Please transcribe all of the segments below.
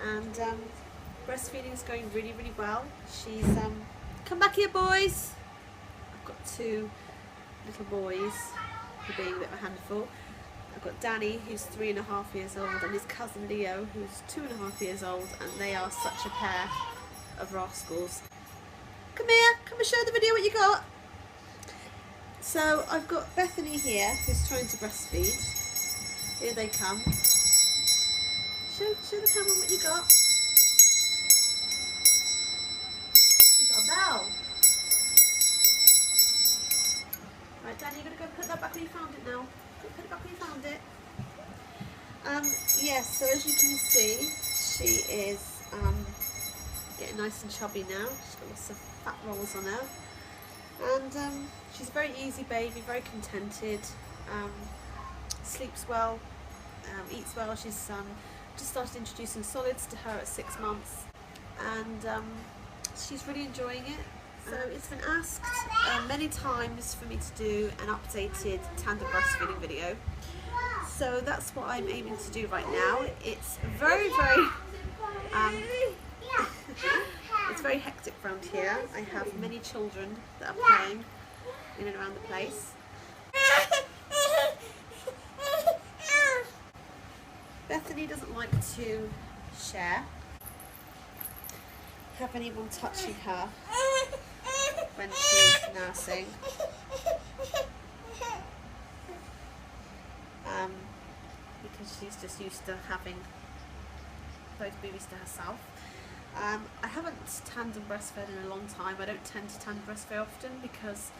and breastfeeding is going really, really well. She's come back here, boys. I've got two little boys who are being a bit of a handful. I've got Danny, who's 3.5 years old, and his cousin Leo, who's 2.5 years old, and they are such a pair of rascals. Come here, come and show the video what you got. So I've got Bethany here, who's trying to breastfeed. Here they come. Show the camera what you got. You got a bell. Right, Danny, you're going to go put that back where you found it now. Go put it back where you found it. Yes, so as you can see, she is getting nice and chubby now. She's got lots of fat rolls on her. And she's a very easy baby, very contented, sleeps well, eats well. She's just started introducing solids to her at 6 months, and she's really enjoying it. So it's been asked many times for me to do an updated tandem breastfeeding video. So that's what I'm aiming to do right now. It's very, very it's very hectic around here. I have many children that are playing in and around the place. Bethany doesn't like to share, have anyone touching her when she's nursing. Because she's just used to having those babies to herself. I haven't tandem breastfed in a long time. I don't tend to tandem breastfeed often because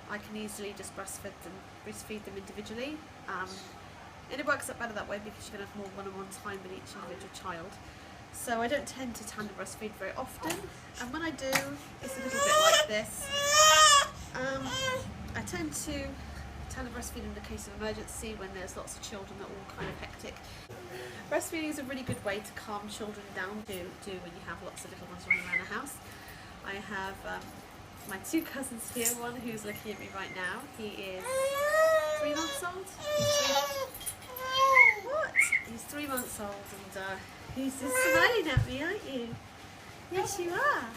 I can easily just breastfeed them individually. And it works out better that way because you can have more one-on-one time with each individual child. So I don't tend to tandem breastfeed very often, and when I do, it's a little bit like this. I tend to tandem breastfeed in the case of emergency when there's lots of children that are all kind of hectic. Breastfeeding is a really good way to calm children down to do when you have lots of little ones running around the house. I have my two cousins here, one who's looking at me right now. He is 3 months old. He's 3 months old, and he's just smiling at me, aren't you? Yes, you are.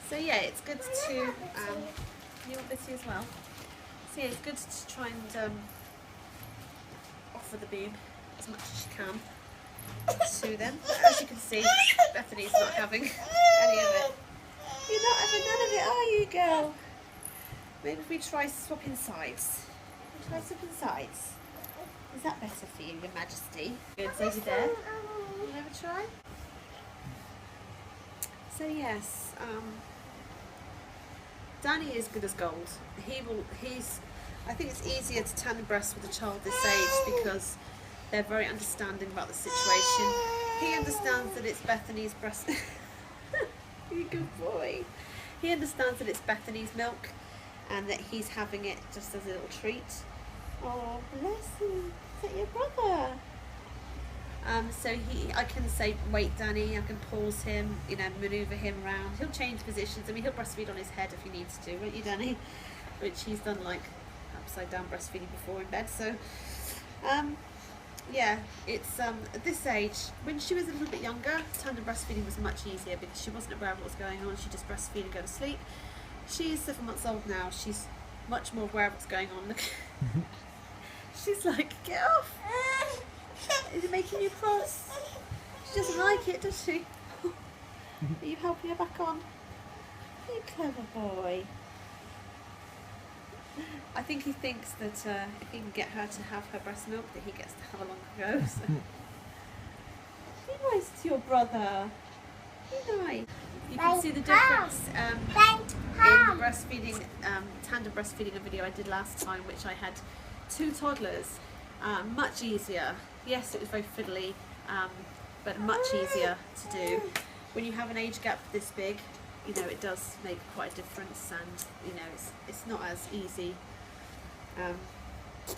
So yeah, it's good to, you want Bitty as well? So yeah, it's good to try and offer the boob as much as you can to them. But as you can see, Bethany's not having any of it. You're not having none of it, are you, girl? Maybe if we try swapping sides. Try swapping sides. Is that better for you, Your Majesty? Good, so over there. You'll ever try? So yes, Danny is good as gold. I think it's easier to tandem breast with a child this age because they're very understanding about the situation. He understands that it's Bethany's breast. You're a good boy. He understands that it's Bethany's milk and that he's having it just as a little treat. Oh, bless him. Is that your brother? So I can say, wait, Danny, I can pause him, you know, manoeuvre him around. He'll change positions. I mean, he'll breastfeed on his head if he needs to, won't you, Danny? Which he's done, like, upside down breastfeeding before in bed. So, yeah, it's, at this age, when she was a little bit younger, tandem breastfeeding was much easier because she wasn't aware of what was going on. She just breastfeed and go to sleep. She is 7 months old now. She's much more aware of what's going on. Look. She's like, get off! Is it making you cross? She doesn't like it, does she? Are you helping her back on? You clever boy. I think he thinks that if he can get her to have her breast milk, that he gets to have a longer go. So. Be nice to your brother. Be nice. You can see the difference in the breastfeeding, tandem breastfeeding, a video I did last time, which I had 2 toddlers. Much easier. Yes, it was very fiddly, but much easier to do. When you have an age gap this big, you know, it does make quite a difference, and you know, it's not as easy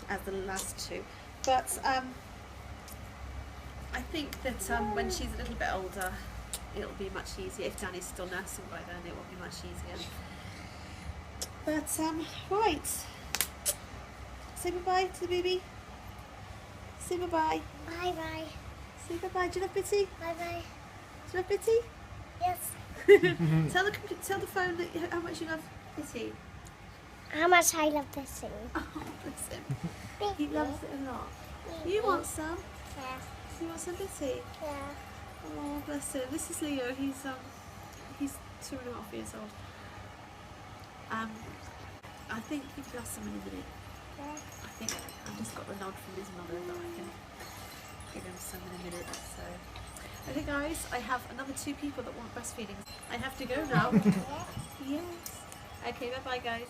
as the last 2. But I think that when she's a little bit older, it'll be much easier. If Danny's still nursing by then, it will be much easier. But right. Say bye-bye to the baby. Say bye-bye. Bye-bye. Say bye-bye. Do you love Bitty? Bye-bye. you love Bitty? Yes. Tell the phone that how much you love Bitty. How much I love this thing. Oh, bless him. He loves it a lot. You want some? Yeah. You want some Bitty? Yeah. Oh, bless him. This is Leo. He's 2.5 years old. I think he can have some in a minute. Yeah. I think I've just got the nod from his mother that I can give him some in a minute. So, okay, guys, I have another 2 people that want breastfeeding. I have to go now. Yes. Okay, bye bye, guys.